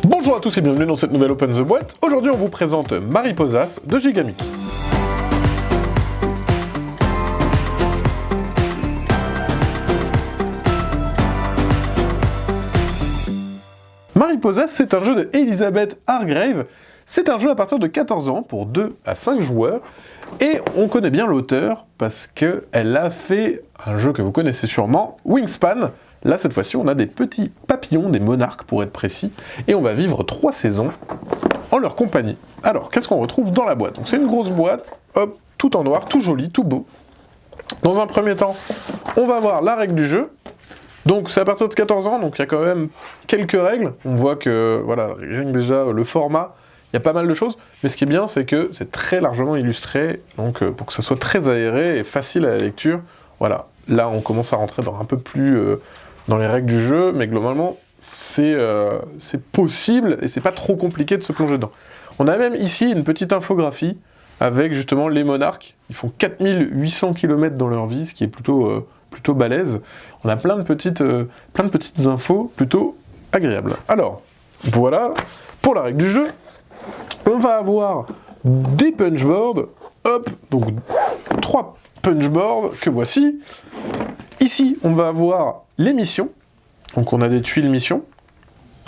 Bonjour à tous et bienvenue dans cette nouvelle Open the Boîte. Aujourd'hui on vous présente Mariposas de Gigamic. Mariposas, c'est un jeu de Elizabeth Hargrave. C'est un jeu à partir de 14 ans pour 2 à 5 joueurs. Et on connaît bien l'auteur parce qu'elle a fait un jeu que vous connaissez sûrement, Wingspan. Là, cette fois-ci, on a des petits papillons, des monarques pour être précis, et on va vivre 3 saisons en leur compagnie. Alors, qu'est-ce qu'on retrouve dans la boîte? Donc, c'est une grosse boîte, hop, tout en noir, tout joli, tout beau. Dans un premier temps, on va voir la règle du jeu. Donc, c'est à partir de 14 ans, donc il y a quand même quelques règles. On voit que, voilà, rien que déjà le format, il y a pas mal de choses. Mais ce qui est bien, c'est que c'est très largement illustré, donc pour que ça soit très aéré et facile à la lecture. Voilà, là, on commence à rentrer dans un peu plus dans les règles du jeu, mais globalement, c'est possible et c'est pas trop compliqué de se plonger dedans. On a même ici une petite infographie avec justement les monarques. Ils font 4800 km dans leur vie, ce qui est plutôt balèze. On a plein de petites infos plutôt agréables. Alors, voilà, pour la règle du jeu, on va avoir des punchboards, hop, donc 3 punchboards que voici. Ici, on va avoir les missions, donc on a des tuiles missions,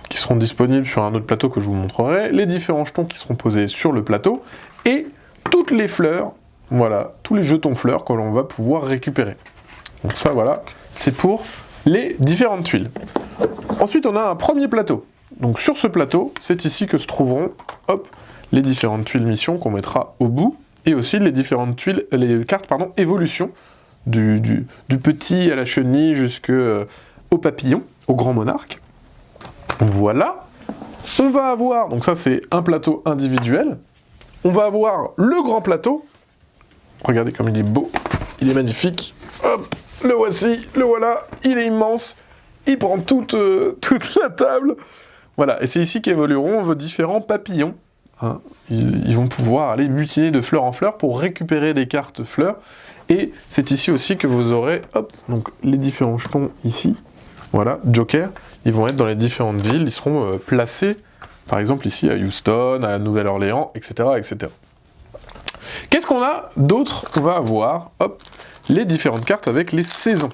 qui seront disponibles sur un autre plateau que je vous montrerai, les différents jetons qui seront posés sur le plateau, et toutes les fleurs, voilà, tous les jetons fleurs que l'on va pouvoir récupérer. Donc ça, voilà, c'est pour les différentes tuiles. Ensuite, on a un premier plateau. Donc sur ce plateau, c'est ici que se trouveront, hop, les différentes tuiles missions qu'on mettra au bout, et aussi les différentes tuiles, les cartes, pardon, évolution, du petit à la chenille jusqu'au papillon, au grand monarque. Voilà. On va avoir, donc ça c'est un plateau individuel, on va avoir le grand plateau. Regardez comme il est beau, il est magnifique. Hop, le voici, le voilà, il est immense, il prend toute la table. Voilà, et c'est ici qu'évolueront vos différents papillons. Hein. Ils vont pouvoir aller butiner de fleur en fleur pour récupérer des cartes fleurs. Et c'est ici aussi que vous aurez, hop, donc les différents jetons ici, voilà, Joker, ils vont être dans les différentes villes, ils seront placés, par exemple ici à Houston, à la Nouvelle-Orléans, etc., etc. Qu'est-ce qu'on a d'autre? On va avoir, hop, les différentes cartes avec les saisons.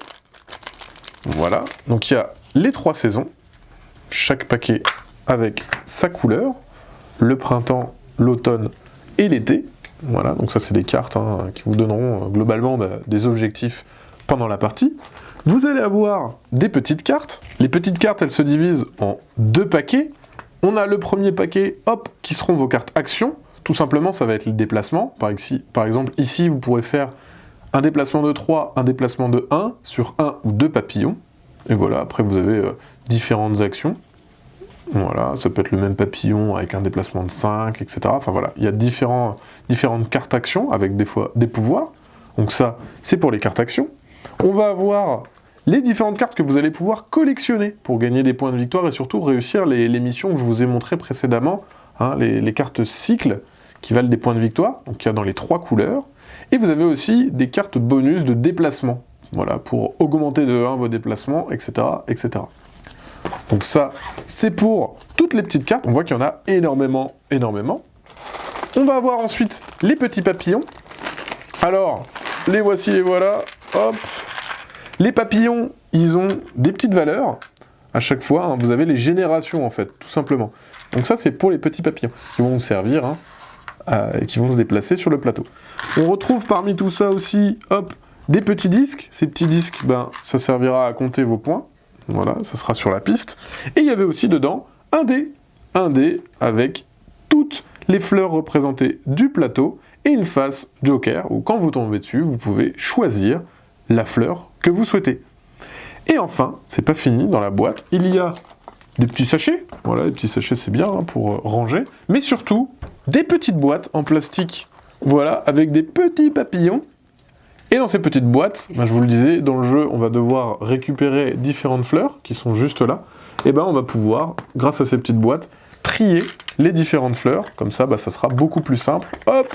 Voilà, donc il y a les 3 saisons, chaque paquet avec sa couleur, le printemps, l'automne et l'été. Voilà, donc ça c'est des cartes qui vous donneront globalement des objectifs pendant la partie. Vous allez avoir des petites cartes. Les petites cartes, elles se divisent en 2 paquets. On a le premier paquet, hop, qui seront vos cartes actions. Tout simplement, ça va être les déplacements. Par exemple, ici, vous pourrez faire un déplacement de 3, un déplacement de 1 sur 1 ou 2 papillons. Et voilà, après vous avez différentes actions. Voilà, ça peut être le même papillon avec un déplacement de 5, etc. Enfin voilà, il y a différentes cartes actions avec des fois des pouvoirs. Donc ça, c'est pour les cartes actions. On va avoir les différentes cartes que vous allez pouvoir collectionner pour gagner des points de victoire et surtout réussir les missions que je vous ai montrées précédemment, hein, les cartes cycles qui valent des points de victoire, donc il y a dans les 3 couleurs. Et vous avez aussi des cartes bonus de déplacement, voilà, pour augmenter de 1 vos déplacements, etc., etc. Donc ça, c'est pour toutes les petites cartes. On voit qu'il y en a énormément, énormément. On va avoir ensuite les petits papillons. Alors, les voici, les voilà. Hop. Les papillons, ils ont des petites valeurs. À chaque fois, hein, vous avez les générations, en fait, tout simplement. Donc ça, c'est pour les petits papillons qui vont vous servir, et qui vont se déplacer sur le plateau. On retrouve parmi tout ça aussi, hop, des petits disques. Ces petits disques, ben, ça servira à compter vos points. Voilà, ça sera sur la piste. Et il y avait aussi dedans un dé avec toutes les fleurs représentées du plateau et une face Joker, où quand vous tombez dessus, vous pouvez choisir la fleur que vous souhaitez. Et enfin, c'est pas fini dans la boîte, il y a des petits sachets. Voilà, les petits sachets c'est bien pour ranger, mais surtout des petites boîtes en plastique, voilà, avec des petits papillons. Et dans ces petites boîtes, ben je vous le disais, dans le jeu, on va devoir récupérer différentes fleurs qui sont juste là. Et ben on va pouvoir, grâce à ces petites boîtes, trier les différentes fleurs. Comme ça, ben, ça sera beaucoup plus simple. Hop,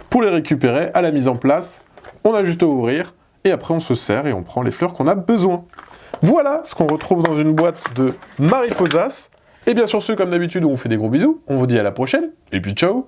pour les récupérer, à la mise en place, on a juste à ouvrir. Et après, on se sert et on prend les fleurs qu'on a besoin. Voilà ce qu'on retrouve dans une boîte de Mariposas. Et bien sur ce, comme d'habitude, on vous fait des gros bisous, on vous dit à la prochaine, et puis ciao!